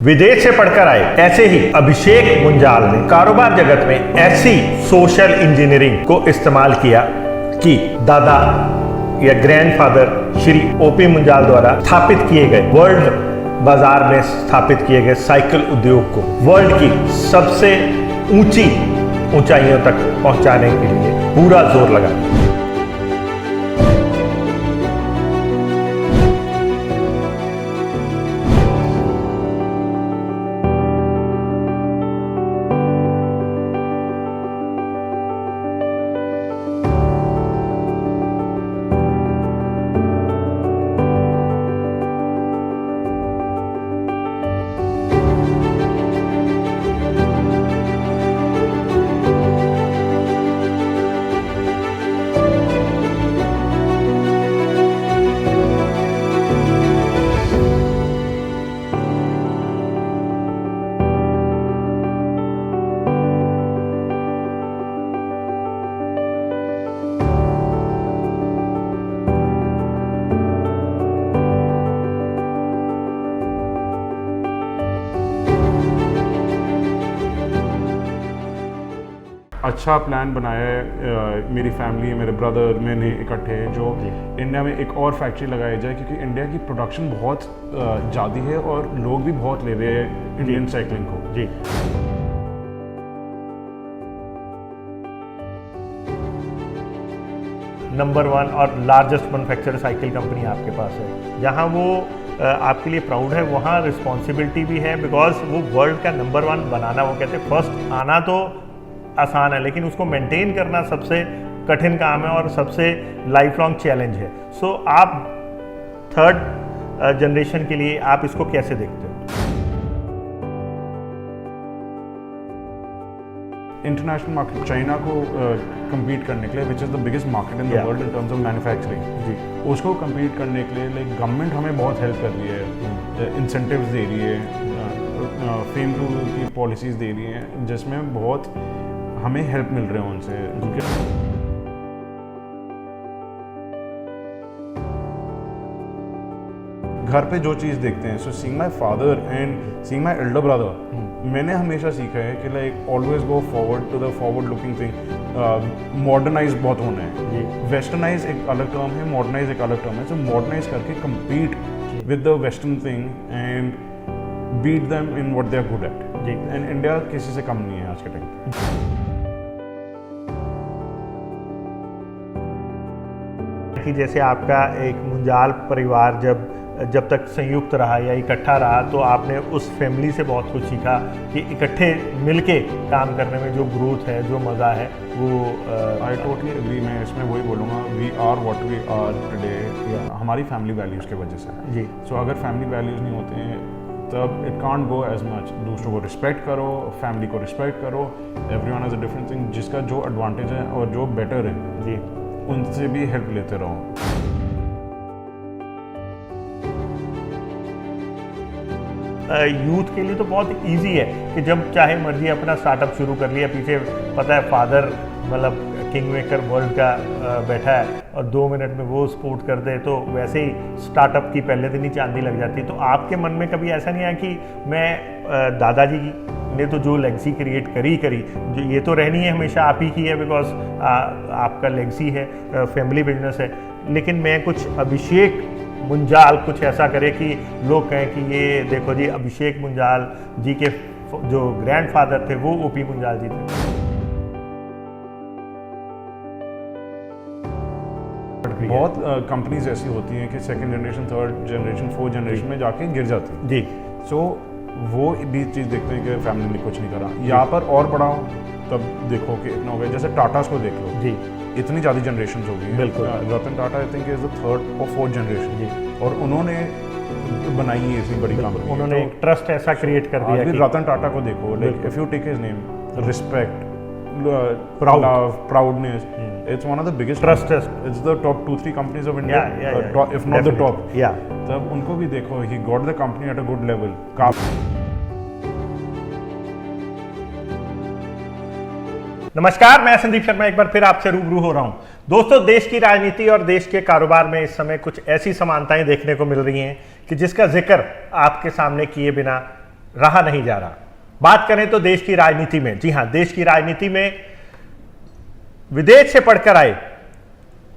विदेश से पढ़कर आए ऐसे ही अभिषेक मुंजाल ने कारोबार जगत में ऐसी सोशल इंजीनियरिंग को इस्तेमाल किया कि दादा या ग्रैंडफादर श्री ओपी मुंजाल द्वारा स्थापित किए गए वर्ल्ड बाजार में स्थापित किए गए साइकिल उद्योग को वर्ल्ड की सबसे ऊंची ऊंचाइयों तक पहुंचाने के लिए पूरा जोर लगा। अच्छा प्लान बनाया है मेरी फैमिली मेरे ब्रदर मैंने इकट्ठे जो इंडिया में एक और फैक्ट्री लगाई जाए, क्योंकि इंडिया की प्रोडक्शन बहुत ज़्यादा है और लोग भी बहुत ले रहे हैं इंडियन साइकिलिंग को। जी नंबर 1 और लार्जेस्ट मैन्युफैक्चरर साइकिल कंपनी आपके पास है, जहां वो आपके लिए प्राउड है, वहाँ रिस्पॉन्सिबिलिटी भी है, बिकॉज वो वर्ल्ड का नंबर 1 बनाना, वो कहते हैं फर्स्ट आना तो आसान है लेकिन उसको मेंटेन करना सबसे कठिन काम है और सबसे लाइफ लॉन्ग चैलेंज है। सो आप थर्ड जनरेशन के लिए आप इसको कैसे देखते हो? इंटरनेशनल मार्केट चाइना को compete करने के लिए which is the biggest market in the world in terms of manufacturing, जी उसको compete करने के लिए लाइक गवर्नमेंट हमें बहुत हेल्प कर रही है, इंसेंटिव्स दे रही है, फेम टू की पॉलिसीज़ दे रही हैं जिसमें बहुत हमें हेल्प मिल रहे हैं उनसे। घर पे जो चीज़ देखते हैं, so seeing my father and seeing my elder brother, मैंने हमेशा सीखा है कि like always go forward to the forward looking thing. Modernise बहुत होना है, वेस्टर्नाइज एक अलग टर्म है, मॉडर्नाइज एक अलग टर्म है। सो मॉडर्नाइज करके compete with the western thing and beat them in what they are good at. And India किसी से कम नहीं है आज के टाइम पे। कि जैसे आपका एक मुंजाल परिवार जब तक संयुक्त रहा या इकट्ठा रहा, तो आपने उस फैमिली से बहुत कुछ सीखा कि इकट्ठे मिलके काम करने में जो ग्रोथ है, जो मज़ा है वो। आई टोटली एग्री, मैं इसमें वही बोलूँगा, we are what we are today हमारी फैमिली वैल्यूज़ की वजह से जी। सो अगर फैमिली वैल्यूज़ नहीं होते हैं तब it can't go as much. दूसरों को रिस्पेक्ट करो, फैमिली को रिस्पेक्ट करो, everyone has a different thing, जिसका जो एडवांटेज है और जो बेटर है जी उनसे भी हेल्प लेते रहो। यूथ के लिए तो बहुत इजी है कि जब चाहे मर्जी अपना स्टार्टअप शुरू कर लिया, पीछे पता है फादर मतलब किंग मेकर वर्ल्ड का बैठा है और 2 मिनट में वो सपोर्ट कर दे, तो वैसे ही स्टार्टअप की पहले दिन ही चांदी लग जाती है। तो आपके मन में कभी ऐसा नहीं आया कि मैं दादाजी ने तो जो लेगेसी क्रिएट करी जो ये तो रहनी है हमेशा आप ही की है, बिकॉज आपका लेगेसी है, फैमिली बिजनेस है, लेकिन मैं कुछ अभिषेक मुंजाल कुछ ऐसा करे कि लोग कहें कि ये देखो जी अभिषेक मुंजाल जी के जो ग्रैंडफादर थे वो ओपी मुंजाल जी थे। बहुत कंपनीज ऐसी होती हैं कि second generation, third generation, fourth generation में जाके गिर जाती हैं जी। सो वो भी चीज़ देखते हैं कि फैमिली ने कुछ नहीं करा, यहाँ पर और बढ़ाओ तब देखो कि इतना हो गया। जैसे टाटास को देख लो जी, इतनी ज़्यादा जनरेशन हो गई, बिल्कुल। Ratan Tata I think is the 3rd और 4th जनरेशन जी, और उन्होंने बनाई है इतनी बड़ी कंपनी, उन्होंने एक ट्रस्ट ऐसा क्रिएट कर दिया कि रतन टाटा को देखो, like if you take his name, respect, Proud. proudness, it's one of the biggest Trust. it's the top 2-3 companies of India, Yeah. if not the top. Yeah. तब उनको भी देखो, he got the company at a good level. नमस्कार, मैं संदीप शर्मा एक बार फिर आपसे रूबरू हो रहा हूं। दोस्तों, देश की राजनीति और देश के कारोबार में इस समय कुछ ऐसी समानताएं देखने को मिल रही हैं कि जिसका जिक्र आपके सामने किए बिना रहा नहीं जा रहा। बात करें तो देश की राजनीति में, जी हाँ, देश की राजनीति में विदेश से पढ़कर आए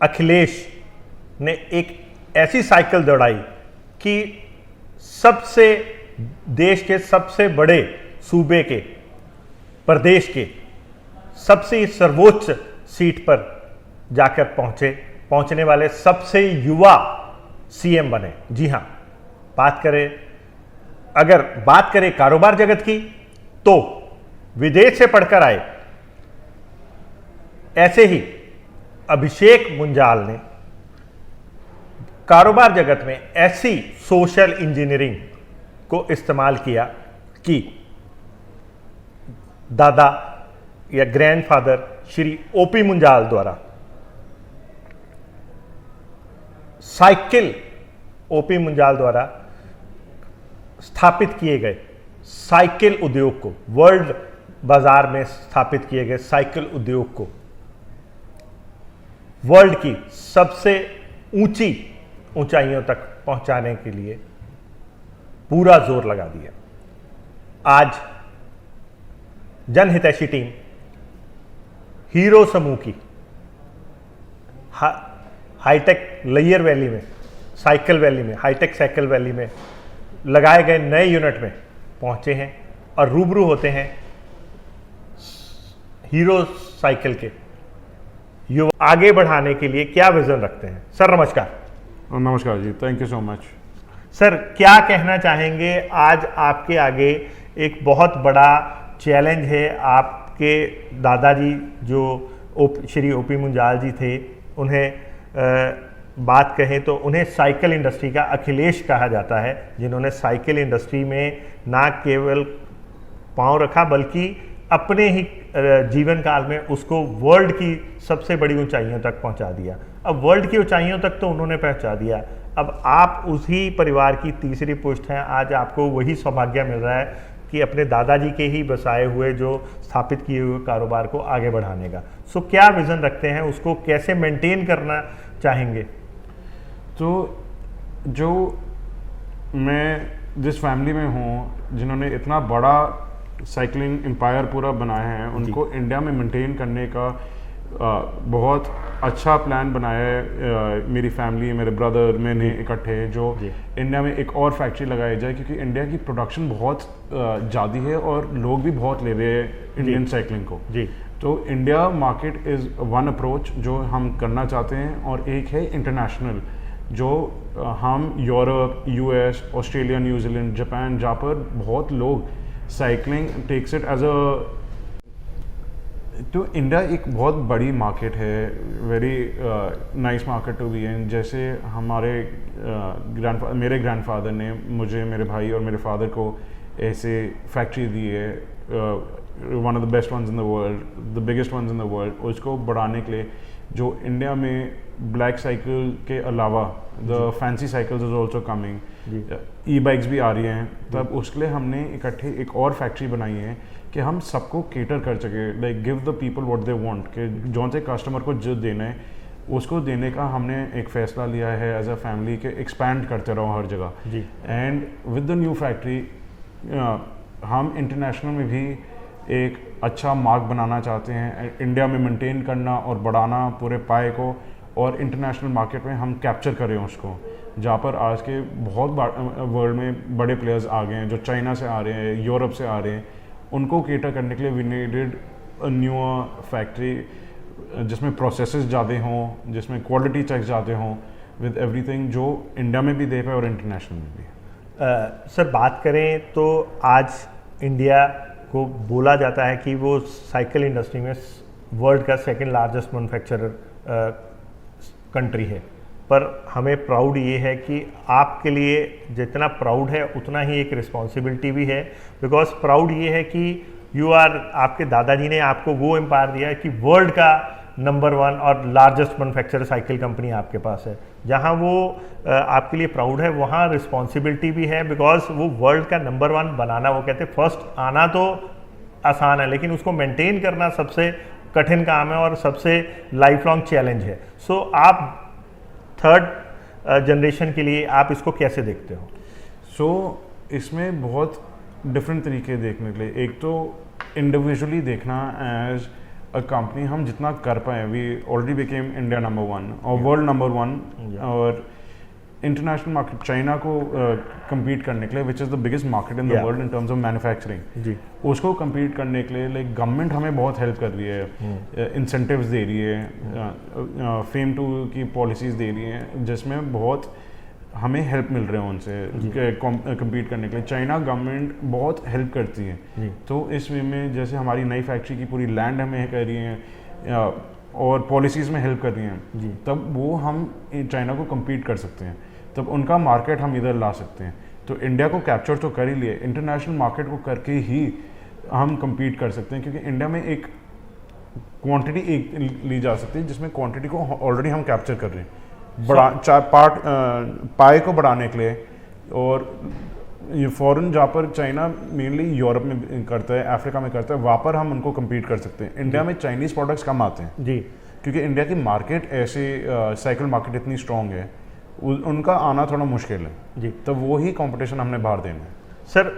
अखिलेश ने एक ऐसी साइकिल दौड़ाई कि सबसे देश के सबसे बड़े सूबे के, प्रदेश के सबसे सर्वोच्च सीट पर जाकर पहुंचने वाले सबसे युवा सीएम बने। जी हां, अगर बात करें कारोबार जगत की तो विदेश से पढ़कर आए ऐसे ही अभिषेक मुंजाल ने कारोबार जगत में ऐसी सोशल इंजीनियरिंग को इस्तेमाल किया कि दादा या ग्रैंडफादर श्री ओपी मुंजाल द्वारा ओपी मुंजाल द्वारा स्थापित किए गए साइकिल उद्योग को, वर्ल्ड बाजार में स्थापित किए गए साइकिल उद्योग को वर्ल्ड की सबसे ऊंची ऊंचाइयों तक पहुंचाने के लिए पूरा जोर लगा दिया। आज जनहितैषी टीम हीरो समूह की हाईटेक लेयर वैली में, साइकिल वैली में, हाईटेक साइकिल वैली में लगाए गए नए यूनिट में पहुंचे हैं और रूबरू होते हैं हीरो साइकिल के युवा आगे बढ़ाने के लिए क्या विजन रखते हैं। सर नमस्कार। नमस्कार जी, thank you so much. Sir क्या कहना चाहेंगे, आज आपके आगे एक बहुत बड़ा चैलेंज है। आपके दादाजी जो श्री ओपी मुंजाल जी थे, उन्हें बात कहें तो उन्हें साइकिल इंडस्ट्री का अखिलेश कहा जाता है, जिन्होंने साइकिल इंडस्ट्री में ना केवल पांव रखा बल्कि अपने ही जीवन काल में उसको वर्ल्ड की सबसे बड़ी ऊंचाइयों तक पहुंचा दिया। अब वर्ल्ड की ऊंचाइयों तक तो उन्होंने पहुंचा दिया, अब आप उसी परिवार की तीसरी पुष्ट हैं। आज आपको वही सौभाग्य मिल रहा है कि अपने दादाजी के ही बसाए हुए जो स्थापित किए हुए कारोबार को आगे बढ़ाने का। सो क्या विज़न रखते हैं, उसको कैसे मेंटेन करना चाहेंगे? तो जो मैं जिस फैमिली में हूँ, जिन्होंने इतना बड़ा साइकिलिंग एम्पायर पूरा बनाया है, उनको इंडिया में मेंटेन करने का बहुत अच्छा प्लान बनाया है। मेरी फैमिली, मेरे ब्रदर, मैंने इकट्ठे जो इंडिया में एक और फैक्ट्री लगाई जाए, क्योंकि इंडिया की प्रोडक्शन बहुत ज़्यादा है और लोग भी बहुत ले रहे हैं इंडियन साइकिलिंग को। जी, तो India market is one approach जो हम करना चाहते हैं, और एक है इंटरनेशनल जो हम Europe, US, Australia, New Zealand, Japan, जहाँ पर बहुत लोग cycling takes it as a, तो इंडिया एक बहुत बड़ी मार्केट है, very nice market to be in. जैसे हमारे मेरे ग्रैंडफादर ने मुझे, मेरे भाई और मेरे फादर को ऐसे फैक्ट्री दी है, one of the best ones in the world, the biggest ones in the world. उसको बढ़ाने के लिए जो इंडिया में ब्लैक साइकिल के अलावा the fancy cycles is also coming, E bikes भी आ रही हैं, तब उसके लिए हमने इकट्ठे एक और फैक्ट्री बनाई है कि हम सबको केटर कर सके, like give the people what they want, कि जौन से कस्टमर को जो देना है उसको देने का हमने एक फ़ैसला लिया है एज अ फैमिली के एक्सपैंड करते रहो हर जगह। And with the new factory हम इंटरनेशनल में भी एक अच्छा मार्क बनाना चाहते हैं, इंडिया में मेंटेन करना और बढ़ाना पूरे पाए को, और इंटरनेशनल मार्केट में हम कैप्चर करें उसको, जहाँ पर आज के बहुत वर्ल्ड में बड़े प्लेयर्स आ गए हैं, जो चाइना से आ रहे हैं, यूरोप से आ रहे हैं, उनको केटर करने के लिए we needed a new factory जिसमें प्रोसेसेस ज़्यादा हों, जिसमें क्वालिटी चेक ज़्यादा हों, विद एवरीथिंग, जो इंडिया में भी दे पाए और इंटरनेशनल में भी। सर बात करें तो आज इंडिया को बोला जाता है कि वो साइकिल इंडस्ट्री में वर्ल्ड का सेकंड लार्जेस्ट मैन्युफैक्चरर कंट्री है, पर हमें प्राउड ये है कि आपके लिए जितना प्राउड है उतना ही एक रिस्पॉन्सिबिलिटी भी है। बिकॉज प्राउड ये है कि आपके दादाजी ने आपको वो एम्पायर दिया है कि वर्ल्ड का नंबर 1 और लार्जेस्ट मैन्युफैक्चरर साइकिल कंपनी आपके पास है। जहाँ वो आपके लिए प्राउड है, वहाँ रिस्पॉन्सिबिलिटी भी है, बिकॉज वो वर्ल्ड का नंबर 1 बनाना, वो कहते हैं फर्स्ट आना तो आसान है, लेकिन उसको मेंटेन करना सबसे कठिन काम है और सबसे लाइफ लॉन्ग चैलेंज है। सो आप थर्ड जनरेशन के लिए आप इसको कैसे देखते हो? सो इसमें बहुत डिफरेंट तरीके देखने के लिए। एक तो इंडिविजुअली देखना एज अ कंपनी हम जितना कर पाए, we already became India number 1 और वर्ल्ड नंबर 1 और इंटरनेशनल मार्केट चाइना को compete करने के लिए which is the biggest market in the world in terms of manufacturing जी, उसको compete करने के लिए लाइक गवर्नमेंट हमें बहुत हेल्प कर रही है, इंसेंटिव्स दे रही है, फेम टू की पॉलिसीज़ दे रही हैं जिसमें बहुत हमें हेल्प मिल रहे हैं उनसे compete करने के लिए। चाइना गवर्नमेंट बहुत हेल्प करती है, तो इस वे में जैसे हमारी नई फैक्ट्री की पूरी लैंड हमें कर रही हैं और पॉलिसीज़ में हेल्प कर रही हैं, तब वो हम चाइना को compete कर सकते हैं, तब उनका मार्केट हम इधर ला सकते हैं। तो इंडिया को कैप्चर तो कर ही लिए, इंटरनेशनल मार्केट को करके ही हम compete कर सकते हैं, क्योंकि इंडिया में एक क्वांटिटी एक ली जा सकती है जिसमें क्वांटिटी को ऑलरेडी हम कैप्चर कर रहे हैं, पाए को बढ़ाने के लिए। और ये फॉरेन जहाँ पर चाइना मेनली यूरोप में करता है, अफ्रीका में करता है, वहाँ पर हम उनको compete कर सकते हैं। इंडिया में चाइनीज़ प्रोडक्ट्स कम आते हैं जी, क्योंकि इंडिया की मार्केट ऐसे साइकिल मार्केट इतनी स्ट्रॉन्ग है, उनका आना थोड़ा मुश्किल है जी। तो वो ही कंपटीशन हमने बाहर देना है। सर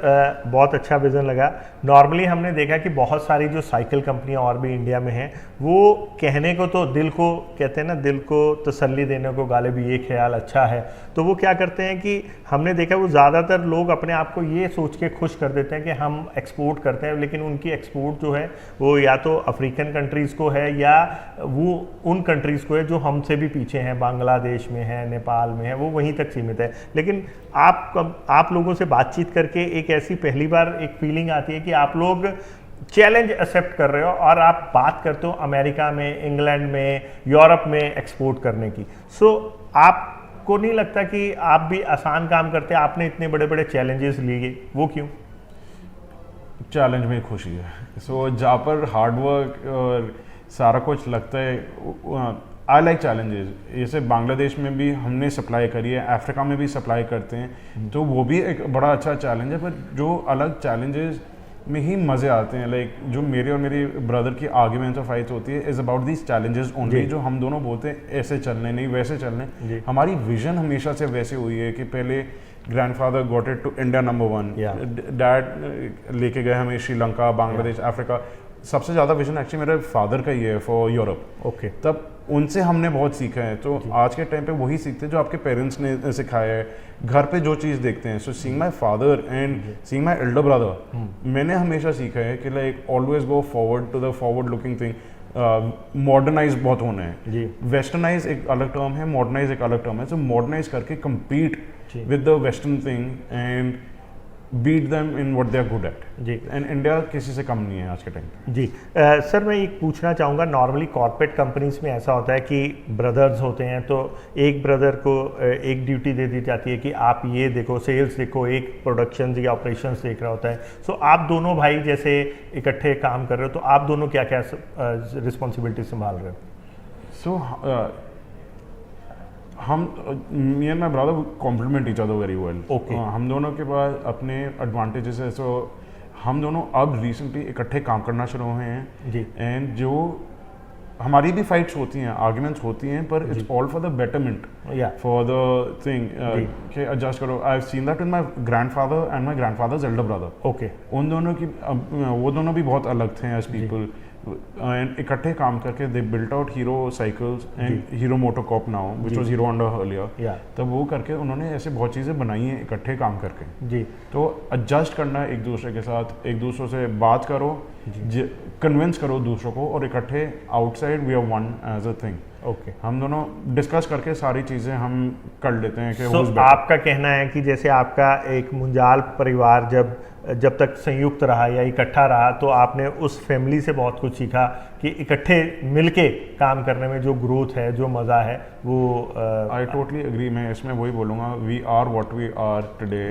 बहुत अच्छा विज़न लगा। नॉर्मली हमने देखा कि बहुत सारी जो साइकिल कंपनियां और भी इंडिया में हैं, वो कहने को तो दिल को कहते हैं ना, दिल को तसल्ली देने को गालिब ये ख्याल अच्छा है, तो वो क्या करते हैं कि हमने देखा वो ज़्यादातर लोग अपने आप को ये सोच के खुश कर देते हैं कि हम एक्सपोर्ट करते हैं, लेकिन उनकी एक्सपोर्ट जो है वो या तो अफ्रीकन कंट्रीज़ को है या वो उन कंट्रीज़ को है जो हमसे भी पीछे हैं, बांग्लादेश में है, नेपाल में है, वो वहीं तक सीमित है। लेकिन आप लोगों से बातचीत करके एक ऐसी पहली बार एक फीलिंग आती है कि आप लोग चैलेंज एक्सेप्ट कर रहे हो और आप बात करते हो अमेरिका में, इंग्लैंड में, यूरोप में एक्सपोर्ट करने की। सो आपको नहीं लगता कि आप भी आसान काम करते हैं, आपने इतने बड़े बड़े चैलेंजेस लिए, वो क्यों? चैलेंज में खुशी है। सो जहाँ पर हार्डवर्क और सारा कुछ लगता है, आई लाइक चैलेंजेस। जैसे बांग्लादेश में भी हमने सप्लाई करी है, अफ्रीका में भी सप्लाई करते हैं, तो वो भी एक बड़ा अच्छा चैलेंज है। पर जो अलग चैलेंजेस में ही मज़े आते हैं, लाइक जो मेरे और मेरे ब्रदर की आर्ग्यूमेंट्स और फाइट्स होती है is about these challenges only, जो हम दोनों बोलते हैं ऐसे चलने नहीं वैसे चलने। हमारी विजन हमेशा से वैसे हुई है कि पहले grandfather got it to India number 1, dad लेके गए हमें श्रीलंका, बांग्लादेश, अफ्रीका। सबसे ज़्यादा विजन एक्चुअली मेरे फादर का ही है फॉर यूरोप। ओके, तब उनसे हमने बहुत सीखा है, तो आज के टाइम पे वही सीखते हैं जो आपके पेरेंट्स ने सिखाया है, घर पे जो चीज़ देखते हैं। So seeing my father and seeing my elder brother, मैंने हमेशा सीखा है कि like always go forward to the forward looking thing. Modernise बहुत होना है, वेस्टर्नाइज एक अलग टर्म है, मॉडर्नाइज एक अलग टर्म है। सो मॉडर्नाइज करके compete with the western thing and beat them in what they are good at जी। and इंडिया किसी से कम नहीं है आज के टाइम पे। जी सर, मैं एक पूछना चाहूँगा, नॉर्मली कॉर्पोरेट कंपनीज में ऐसा होता है कि ब्रदर्स होते हैं, तो एक ब्रदर को एक ड्यूटी दे दी जाती है कि आप ये देखो, सेल्स देखो, एक प्रोडक्शन या ऑपरेशंस देख रहा होता है। सो आप दोनों भाई जैसे इकट्ठे काम कर रहे हो, तो आप दोनों क्या क्या रिस्पॉन्सिबिलिटी संभाल रहे हो? सो हम me and my brother compliment each other very well. Okay. हम दोनों के पास अपने एडवांटेजेस है। सो हम दोनों अब रिसेंटली इकट्ठे काम करना शुरू हुए हैं जी। एंड जो हमारी भी फाइट्स होती हैं, आर्ग्यूमेंट्स होती हैं, पर it's all for the betterment, या फॉर द थिंग कि एडजस्ट करो। I have seen that in my grandfather and my grandfathers Elder brother. Okay, उन दोनों की वो दोनों भी बहुत अलग थे एज पीपल, एंड इकट्ठे काम करके they built out hero cycles and hero MotoCorp now which was hero Honda earlier. या तब वो करके उन्होंने ऐसे बहुत चीज़ें बनाई हैं इकट्ठे काम करके। जी, तो एडजस्ट करना एक दूसरे के साथ, एक दूसरे से बात करो, कन्विंस करो दूसरों को, और इकट्ठे outside we are one as a thing. Okay. हम दोनों डिस्कस करके सारी चीज़ें हम कर लेते हैं कि So, आपका कहना है कि जैसे आपका एक मुंजाल परिवार जब तक संयुक्त रहा या इकट्ठा रहा, तो आपने उस फैमिली से बहुत कुछ सीखा कि इकट्ठे मिलके काम करने में जो ग्रोथ है, जो मज़ा है, वो आई टोटली एग्री। मैं इसमें वही बोलूँगा, we are what we are today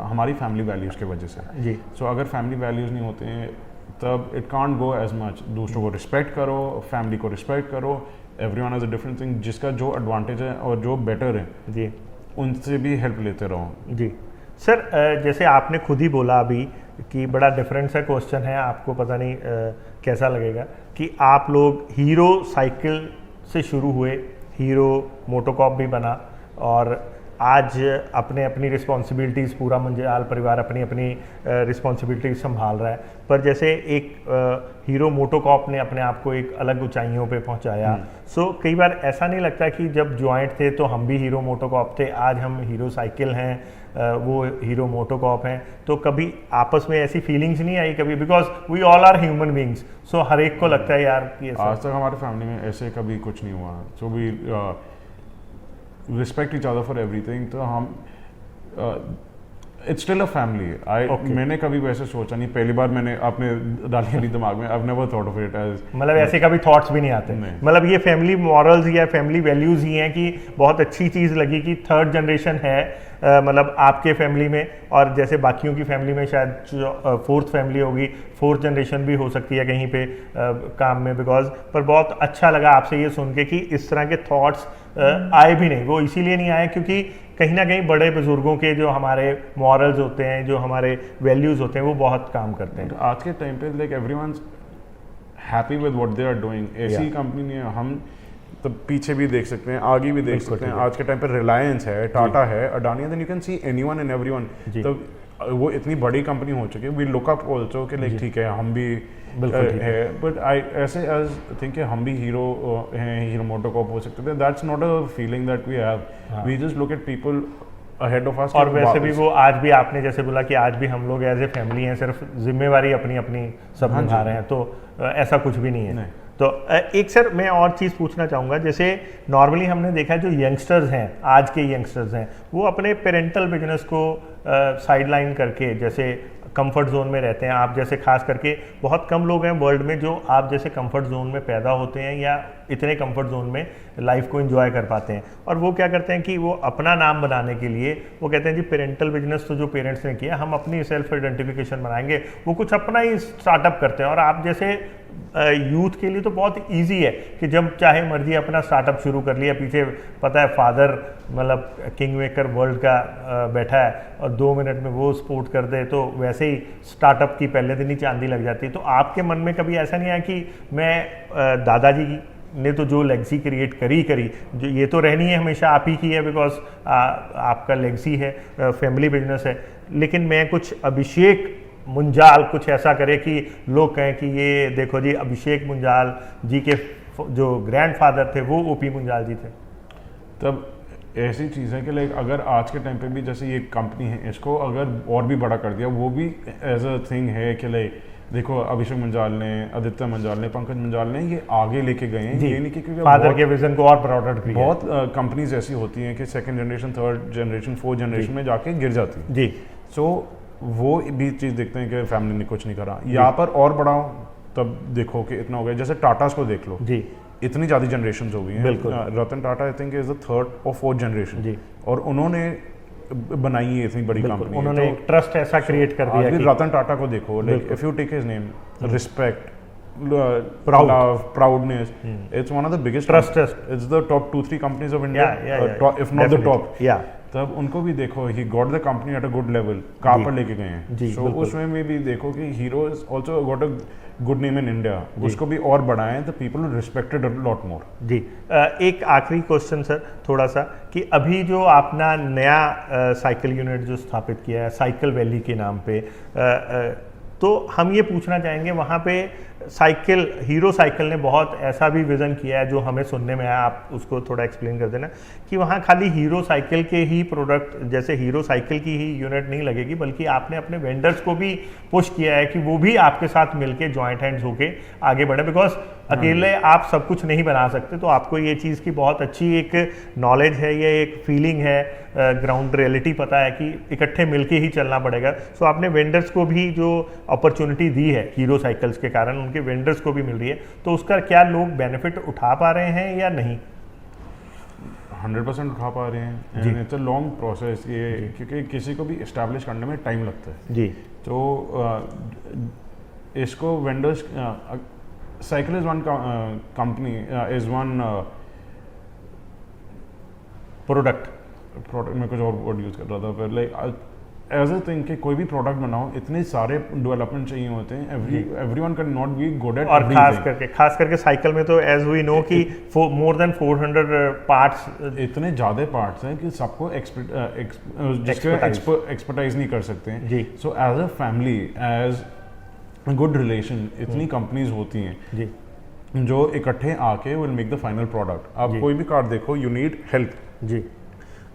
हमारी फैमिली वैल्यूज़ की वजह से। जी। सो अगर फैमिली वैल्यूज़ नहीं होते हैं तब it can't go as much. दूसरों को रिस्पेक्ट करो, फैमिली को रिस्पेक्ट करो, everyone has a different thing, जिसका जो एडवांटेज है और जो बेटर है जी, उनसे भी हेल्प लेते रहो। जी। सर जैसे आपने खुद ही बोला अभी कि बड़ा डिफरेंट सा क्वेश्चन है, आपको पता नहीं कैसा लगेगा, कि आप लोग हीरो साइकिल से शुरू हुए, हीरो मोटोकॉप भी बना, और आज अपने अपनी रिस्पॉन्सिबिलिटीज़, पूरा मंजाल परिवार अपनी अपनी रिस्पॉन्सिबिलिटीज संभाल रहा है, पर जैसे एक हीरो मोटोकॉप ने अपने आप को एक अलग ऊंचाइयों पे पहुंचाया। सो कई बार ऐसा नहीं लगता कि जब जॉइंट थे तो हम भी हीरो मोटोकॉप थे, आज हम हीरो साइकिल हैं, वो हीरो मोटोकॉप हैं, तो कभी आपस में ऐसी फीलिंग्स नहीं आई कभी? Because we all are human beings, so हर एक को लगता है यार कि आज तक हमारे फैमिली में ऐसे कभी कुछ नहीं हुआ। So we respect each other for everything. तो हम इट्स स्टिल अ फैमिली। मैंने कभी वैसे सोचा नहीं, पहली बार मैंने आपने डाली नहीं दिमाग में, I've never thought of it as, मतलब ऐसे कभी थॉट्स भी नहीं आते। मतलब ये फैमिली मॉरल्स या फैमिली वैल्यूज ही हैं कि बहुत अच्छी चीज़ लगी कि थर्ड जनरेशन है, मतलब आपके फैमिली में, और जैसे बाकियों की फैमिली में शायद फोर्थ फैमिली होगी, फोर्थ जनरेशन भी हो सकती है कहीं पे काम में, बिकॉज पर बहुत अच्छा लगा आपसे ये सुन के कि इस तरह के थॉट्स आए भी नहीं। वो इसीलिए नहीं आए क्योंकि कहीं ना कहीं बड़े बुजुर्गों के जो हमारे मॉरल्स होते हैं, जो हमारे वैल्यूज़ होते हैं, वो बहुत काम करते हैं। आज के टाइम पे like everyone's happy with what they are doing. ऐसी कंपनी नहीं है, हम तो पीछे भी देख सकते हैं, आगे भी देख सकते हैं। आज के टाइम पे रिलायंस है, टाटा है, Adani, then you can see anyone and everyone. तो वो इतनी बड़ी कंपनी हो चुकी है, वी लुक अप ऑल्सो कि लाइक ठीक है हम भी है, बट आई ऐसे एज थिंक हम भी हीरो हैं, हीरो मोटोकॉप हो सकते थे। That's not a feeling that we have, we just look at people ahead of us. और वैसे भी वो आज भी आपने जैसे बोला कि आज भी हम लोग एज ए फैमिली हैं, सिर्फ जिम्मेवारी अपनी अपनी सब निभा रहे हैं, तो ऐसा कुछ भी नहीं है। तो एक सर मैं और चीज़ पूछना चाहूँगा, जैसे नॉर्मली हमने देखा है जो यंगस्टर्स हैं, आज के यंगस्टर्स हैं, वो अपने पेरेंटल बिजनेस को साइडलाइन करके जैसे कंफर्ट जोन में रहते हैं। आप जैसे खास करके बहुत कम लोग हैं वर्ल्ड में जो आप जैसे कंफर्ट जोन में पैदा होते हैं या इतने कंफर्ट जोन में लाइफ को एंजॉय कर पाते हैं, और वो क्या करते हैं कि वो अपना नाम बनाने के लिए वो कहते हैं जी पेरेंटल बिजनेस तो जो पेरेंट्स ने किया, हम अपनी सेल्फ आइडेंटिफिकेशन बनाएंगे, वो कुछ अपना ही स्टार्टअप करते हैं। और आप जैसे यूथ के लिए तो बहुत इजी है कि जब चाहे मर्जी अपना स्टार्टअप शुरू कर लिया, पीछे पता है फादर मतलब किंग मेकर वर्ल्ड का बैठा है और 2 मिनट में वो सपोर्ट कर दे, तो वैसे ही स्टार्टअप की पहले दिन ही चांदी लग जाती है। तो आपके मन में कभी ऐसा नहीं आया कि मैं दादाजी ने तो जो लेगसी क्रिएट करी जो ये तो रहनी है हमेशा आप ही की है, बिकॉज आपका लेगसी है, फैमिली बिजनेस है, लेकिन मैं कुछ अभिषेक मुंजाल कुछ ऐसा करे कि लोग कहें कि ये देखो जी अभिषेक मुंजाल जी के जो ग्रैंडफादर थे वो ओपी मुंजाल जी थे। तब ऐसी चीज़ है कि लाइक अगर आज के टाइम पे भी जैसे ये कंपनी है, इसको अगर और भी बड़ा कर दिया, वो भी एज अ थिंग है कि लाइक देखो अभिषेक मुंजाल ने, आदित्य मुंजाल ने, पंकज मुंजाल ने ये आगे लेके गए हैं। ये नहीं कि क्योंकि फादर के विजन को और प्राउड किया। बहुत कंपनीज ऐसी होती हैं कि second generation, third generation, fourth generation में जाके गिर जाती है जी। सो वो भी चीज़ देखते हैं कि फैमिली ने कुछ नहीं करा, यहाँ पर और बढ़ाओ तब देखो कि इतना हो गया। जैसे टाटास को देख लो जी, इतनी ज़्यादा जनरेशन हो गई हैं। Ratan Tata I think is the 3rd और 4th जनरेशन जी, और उन्होंने बनाई है इतनी बड़ी कंपनी, उन्होंने एक ट्रस्ट ऐसा क्रिएट कर दिया कि रतन टाटा को देखो, like if you take his name, respect, proudness, it's one of the biggest trust, it's the top 2-3 companies of India, if not the top. तब उनको भी देखो, he got the company at a good level, कहाँ पर लेके गए हैं। So उसमें में भी देखो कि hero is also got a good name in India, उसको भी और बढ़ाएं, the people respected a lot more। जी, एक आखिरी क्वेश्चन सर थोड़ा सा, कि अभी जो आपने नया साइकिल यूनिट जो स्थापित किया है साइकिल वैली के नाम पे, तो हम ये पूछना चाहेंगे वहाँ पे साइकिल, हीरो साइकिल ने बहुत ऐसा भी विज़न किया है जो हमें सुनने में आया, आप उसको थोड़ा एक्सप्लेन कर देना, कि वहाँ खाली हीरो साइकिल के ही प्रोडक्ट, जैसे हीरो साइकिल की ही यूनिट नहीं लगेगी, बल्कि आपने अपने वेंडर्स को भी पुश किया है कि वो भी आपके साथ मिलके जॉइंट हैंड्स होके आगे बढ़े, बिकॉज अकेले आप सब कुछ नहीं बना सकते। तो आपको ये चीज़ की बहुत अच्छी एक नॉलेज है, ये एक फीलिंग है, ग्राउंड रियलिटी पता है कि इकट्ठे मिलके ही चलना पड़ेगा। सो आपने वेंडर्स को भी जो अपॉर्चुनिटी दी है हीरो साइकिल्स के कारण, उनके वेंडर्स को भी मिल रही है, तो उसका क्या लोग बेनिफिट उठा पा रहे हैं या नहीं? 100% उठा पा रहे हैं। इट्स अ लॉन्ग प्रोसेस ये, क्योंकि किसी को भी इस्टेब्लिश करने में टाइम लगता है जी। तो इसको vendors, cycle is one company, is one product, मैं कुछ और वर्ड यूज़ कर रहा था पर लाइक एज अ थिंग कि कोई भी प्रोडक्ट बनाओ इतने सारे डेवलपमेंट चाहिए होते हैं, everyone can not be good at और खास करके साइकिल में तो एज वी नो कि मोर देन 400 पार्ट्स, इतने ज़्यादा पार्ट्स हैं कि सबको एक्सपर्टाइज नहीं कर सकते हैं जी। So as a family, as good relation, इतनी कंपनीज होती हैं जी जो इकट्ठे आके will make the final product. आप कोई भी कार देखो, यू नीड हेल्प। जी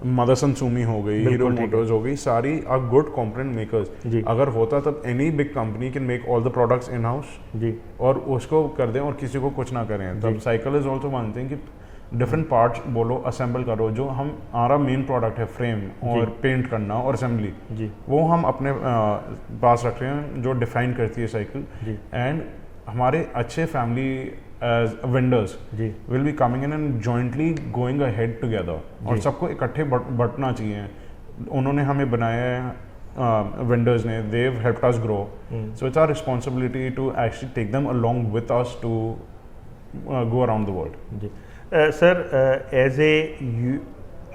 मदरसन सुमी हो गई, हीरो मोटर्स हो गई, सारी आर गुड कंपोनेंट मेकर्स। जी। अगर होता तब any big company can make all the products in house जी और उसको कर दें और किसी को कुछ ना करें। तब साइकिल इज ऑल्सो मानते हैं कि डिफरेंट पार्ट्स बोलो, असेंबल करो। जो हमारा मेन प्रोडक्ट है फ्रेम और पेंट करना और असेंबली, जी वो हम अपने पास रख रहे हैं जो डिफाइन करती है साइकिल। एंड हमारे अच्छे family as vendors ji will be coming in and jointly going ahead together, और सबको इकट्ठे बटना चाहिए। उन्होंने हमें बनाया है, वेंडर्स ने, they've helped us grow, so it's our responsibility to actually take them along with us to go around the world. जी सर, एज ए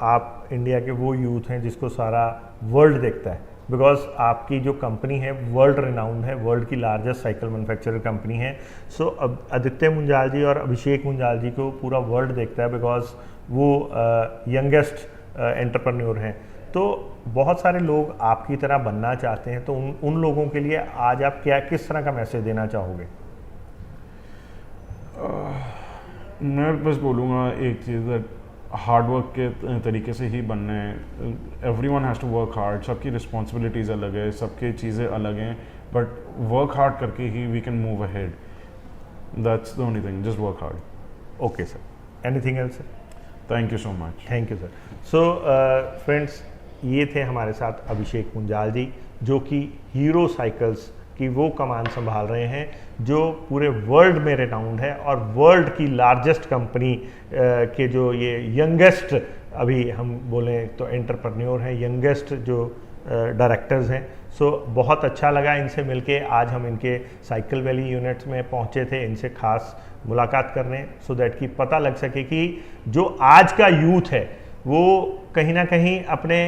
आप इंडिया के वो यूथ हैं जिसको सारा वर्ल्ड देखता है, बिकॉज आपकी जो कंपनी है वर्ल्ड रिनाउंड है, वर्ल्ड की लार्जेस्ट साइकिल मैन्युफैक्चरर कंपनी है। सो अब आदित्य मुंजाल जी और अभिषेक मुंजाल जी को पूरा वर्ल्ड देखता है, बिकॉज वो यंगेस्ट एंटरप्रेन्योर हैं। तो बहुत सारे लोग आपकी तरह बनना चाहते हैं, तो उन लोगों के लिए आज आप किस तरह का मैसेज देना चाहोगे? मैं बस बोलूँगा एक चीज़, हार्ड वर्क के तरीके से ही बनना है। Everyone has to work hard. सबकी रिस्पॉन्सिबिलिटीज़ अलग है, सबकी चीज़ें अलग हैं, बट वर्क हार्ड करके ही we can move ahead. That's the only thing, just work hard. Okay sir, anything else sir? Thank you so much. Thank you sir. So friends, ये थे हमारे साथ अभिषेक मुंजाल जी, जो कि हीरो साइकिल्स की वो कमान संभाल रहे हैं जो पूरे वर्ल्ड में रिनाउंड है, और वर्ल्ड की लार्जेस्ट कंपनी के जो ये यंगेस्ट, अभी हम बोलें तो एंटरप्रेन्योर हैं, यंगेस्ट जो डायरेक्टर्स हैं। सो बहुत अच्छा लगा इनसे मिलके। आज हम इनके साइकिल वैली यूनिट्स में पहुंचे थे इनसे खास मुलाकात करने, सो दैट कि पता लग सके कि जो आज का यूथ है वो कहीं ना कहीं अपने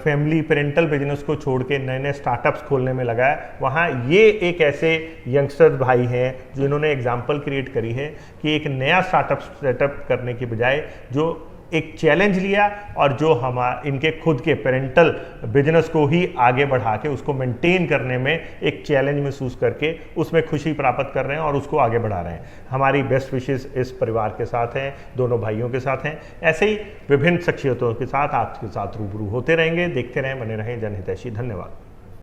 फैमिली पेरेंटल बिजनेस को छोड़ के नए नए स्टार्टअप्स खोलने में लगा है। वहाँ ये एक ऐसे यंगस्टर्स भाई हैं जिन्होंने एग्जाम्पल क्रिएट करी है कि एक नया स्टार्टअप सेटअप करने के बजाय जो एक चैलेंज लिया और जो इनके खुद के पेरेंटल बिजनेस को ही आगे बढ़ा के उसको मेंटेन करने में एक चैलेंज महसूस करके उसमें खुशी प्राप्त कर रहे हैं और उसको आगे बढ़ा रहे हैं। हमारी बेस्ट विशेस इस परिवार के साथ हैं, दोनों भाइयों के साथ हैं। ऐसे ही विभिन्न शख्सियतों के साथ आपके साथ रूबरू होते रहेंगे। देखते रहें, बने रहें जनहितैषी। धन्यवाद।